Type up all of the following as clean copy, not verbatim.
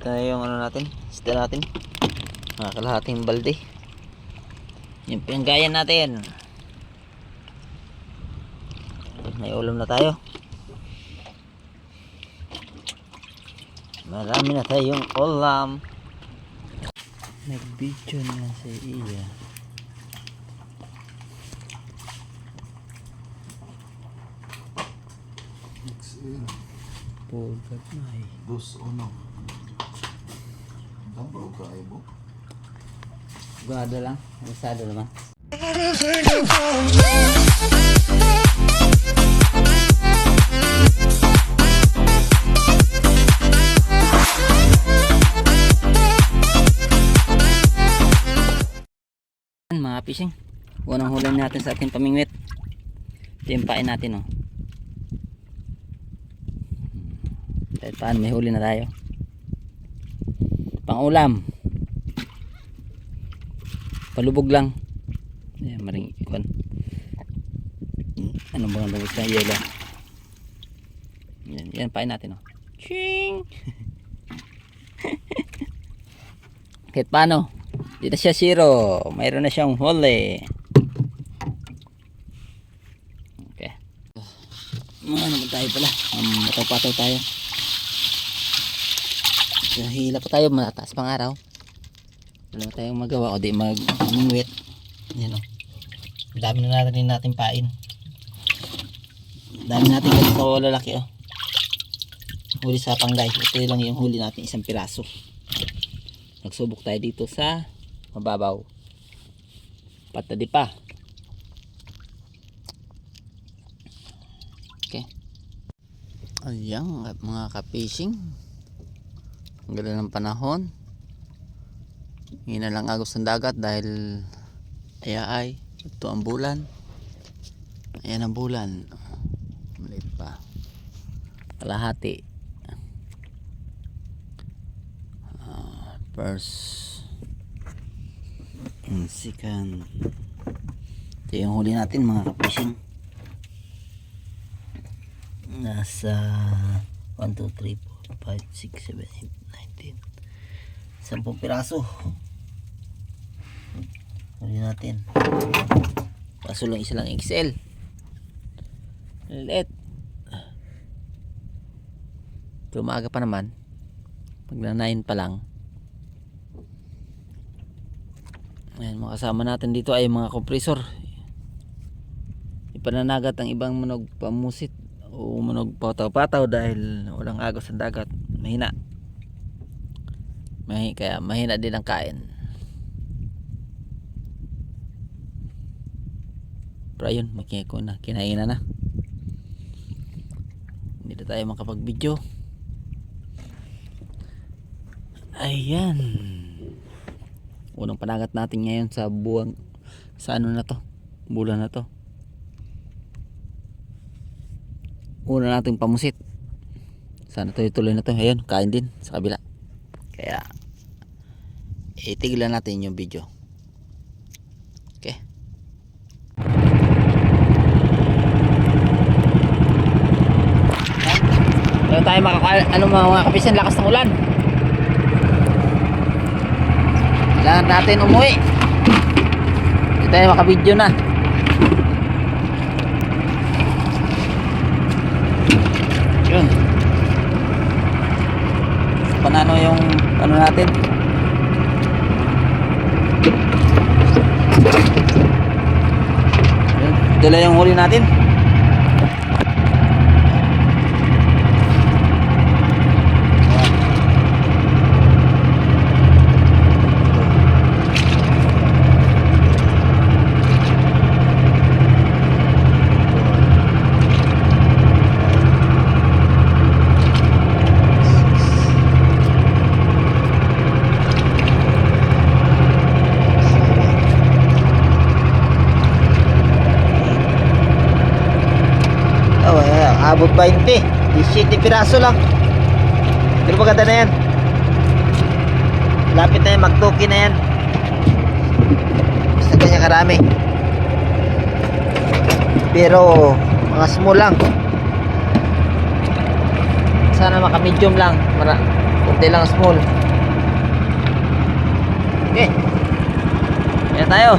Ito na yung ano natin, isda natin. Kalahating balde. Yung pinanggayan natin. May ulam na tayo. Marami na tayong ulam. Nag-video na si Iya. Pulgat na eh. 2-1. Ang bro ka ay mo. Gado lang. Masado naman. Mga fishing. Unang huli natin sa ating pamingwit. Timpain natin oh. Kahit paano may huli na tayo. Pang ulam. Palubog lang. Ayan, maring ikon. Ano ba ang lubog na yelo? Yan pain natin oh. Ching! Kahit paano, di na siya zero. Mayroon na siyang huli. Okay. Ano naman tayo pala? Mataw-pataw tayo. Hila pa tayo, mataas pang araw. Wala tayong magawa o di mag-mingwit. Yan o. Dami na natin pain. Dami natin ganito lalaki o. Huli sa panggay. Ito lang yung huli natin, isang piraso. Nagsubok tayo dito sa mababaw. Patadi pa. Okay. Ayan mga ka-fishing. Ang ganda ng panahon. Ngayon na lang agos ng dagat dahil ay ito ang bulan. Ayan ang bulan. Maliit pa. Kalahati. First and second. Ito yung huli natin mga ka-fishing. Nasa 1, 2, 3, 4, 5, 6, 7, 8, 9, 10 10 piraso. Huli natin. Kaso lang isa lang XL. Liit. Pero maaga pa naman. Pag na 9 pa lang. Ayan, mga kasama natin dito ay mga kompresor. Ipananagat ang ibang manog pamusit o manog pataw-pataw dahil walang agos sa dagat. Mahina. Kaya mahina din ang kain. Pero ayun, makikiko na. Kinain na. Hindi na tayo makapag-video. Ayan. Unang panagat natin ngayon sa buwang sa ano na to, bulan na to. Una nating pamusit. Sana tuloy na to. Ayun, kain din sa kabila. Kaya itigilan natin yung video. Okay. Ano tayo mga kapisan, lakas ng ulan. Kailangan natin umuwi. Hindi tayo makabidyo na. Yun. Panano yung ano natin. Yun. Ito lang yung huli natin. Abot 20, 17 piraso lang. Pero maganda na yan. Lapit na yan, magtuki na yan. Basta ganyan karami. Pero mga small lang. Sana maka medium lang. Kung konti lang small. Okay. Kaya tayo.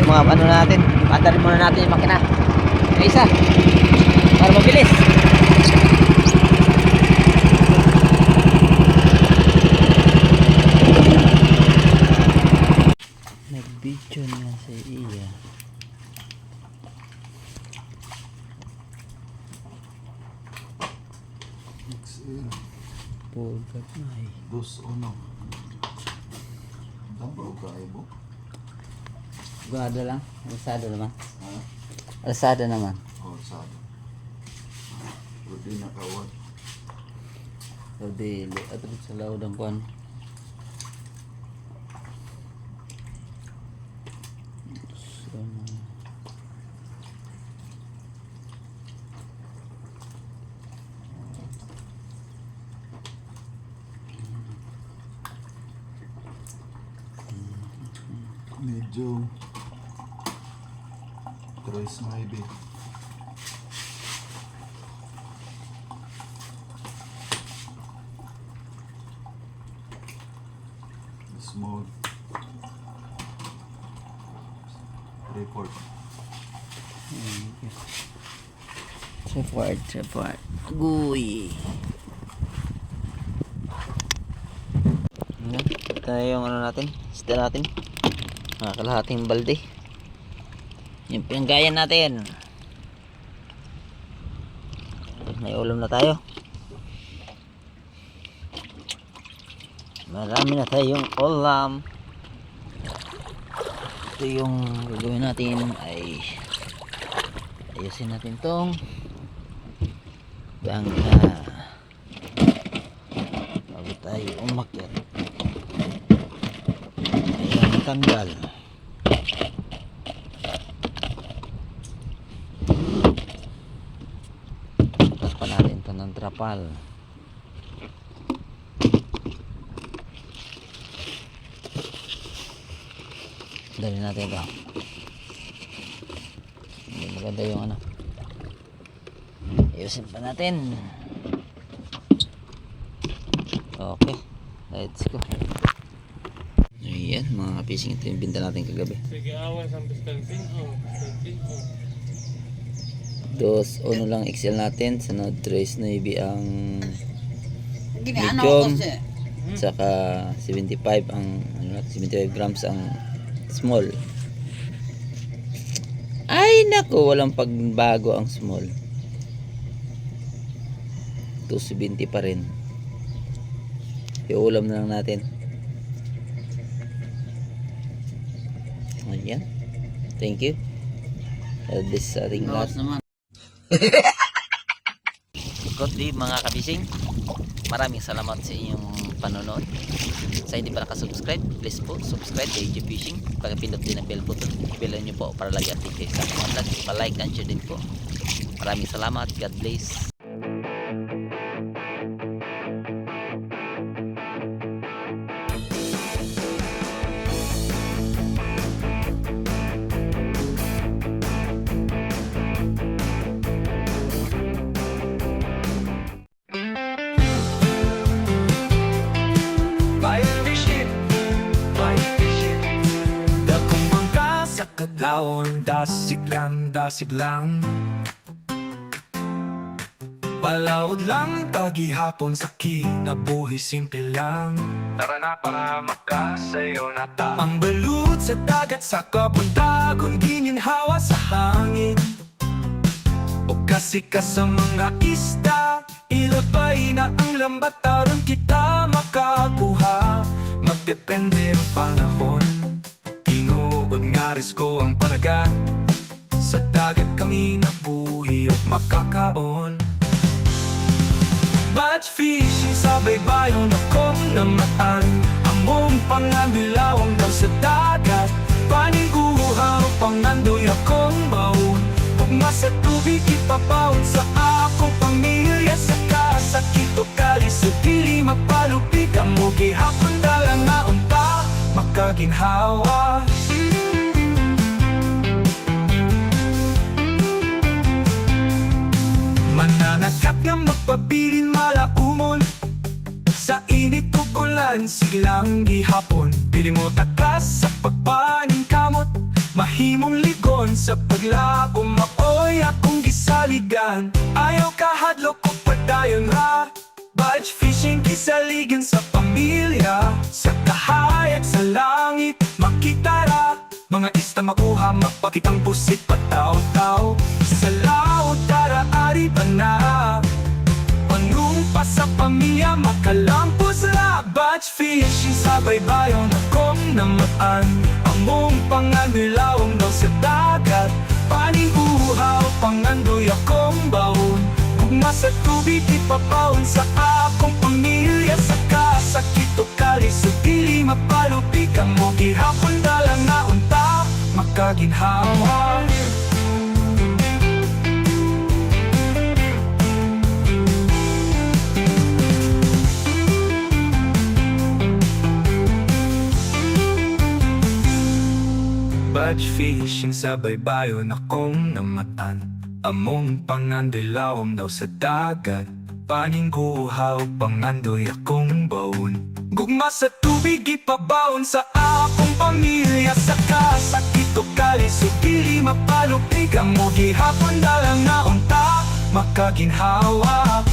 Yung mga ano natin, padarin muna natin yung makina. Yung isa. Para mabilis. Nag-video na si Iya. Pulgat na eh. Dos uno. Tambro ka ibo. Gado lang. Alasado naman. Ha? Alasado naman. Oh, sabi. Pwede na kawat. Pwede at sa laod ang buwan. So, Medyo tres maybe. Small report. Tripod. Agoy. Ito na yung ano natin, isda natin. Kalahating balde. Yung pinanggayan natin. May ulam na tayo. Marami na tayong ulam. Ito yung gagawin natin ay ayusin natin tong bangka bago tayo umakyat. Ayan, tanggal. Tapos natin ito ng trapal. Dali natin ito. Hindi maganda yung ano. Ayusin pa natin. Okay. Let's go. Ayan mga kapising. Ito yung binta natin kagabi. Sige, awan sa distancing. Dos ono lang XL natin. Sunod Trace Navy ang medium. Saka 75 ang 75 grams ang small. Ay nako, walang pagbago ang small. 270 pa rin. Iulam na lang natin. Ayan. Thank you. This ating lahat. Good day mga kabising. Maraming salamat sa inyong panonood. Sa hindi pa nakasubscribe, please po subscribe kay AJ Fishing. Pagpindot din ang bell button, i-bell nyo po para lagi update sa mga vlog. Pa-like and share din po. Maraming salamat. God bless. Kadlawon dasig lang Palawod lang tagihapon sa kinabuhi simple lang. Tara na para makasayo na ta. Ang balut sa dagat sa kabuntagon gininhawa sa hangin. O kasi ka sa mga isda ilabay na ang lambat aron kita makakuha. Magdepende ang panahon. Tinuod nga risko ang panagat. Sa dagat kami nabuhi at makakaon. Batch fishing sa baybayon akong namaan. Among pangabilawang daw sa dagat. Paniguha o pangandoy akong baon. Pugma sa tubig ipapaon sa akong pamilya. Sa kasakit o kalis o dili mapalupig. Ang mugi hapon dalang na unta makaginhawa. Mananakap nga magpabilin malaumon. sa init ulan, siglang gihapon. Pili mo takas sa pagpaning kamot, mahimong ligon sa paglabong maoy akong gisaligan. Ayaw kahadlok o padayon ra, batch fishing kisaligan sa pamilya. Sa kahayag sa langit makitara, mga ista makuha mapakitang pusit pataw-taw. Sa laot tara ari ba na, panumpa sa pamilya makalampos ra. Batch fishing sa baybayon akong namaan, among panganilawang daw sa dagat. Paning uhaw pangandoy akong baon, gugma sa tubig ipapawon sa akong pamilya. Sa kasakit o kalis o dili mapalupi kang mo gihapon dalang na unta makaginhawa. Batch fishing sa baybayon akong namatan, among pangandilawom daw sa dagat. Paning guhaw pangandoy akong baon, gugma sa tubig ipabaon sa akong pamilya. Sa kasakit o kalis o dili mapalupi kang mo gihapon dalang na unta makaginhawa.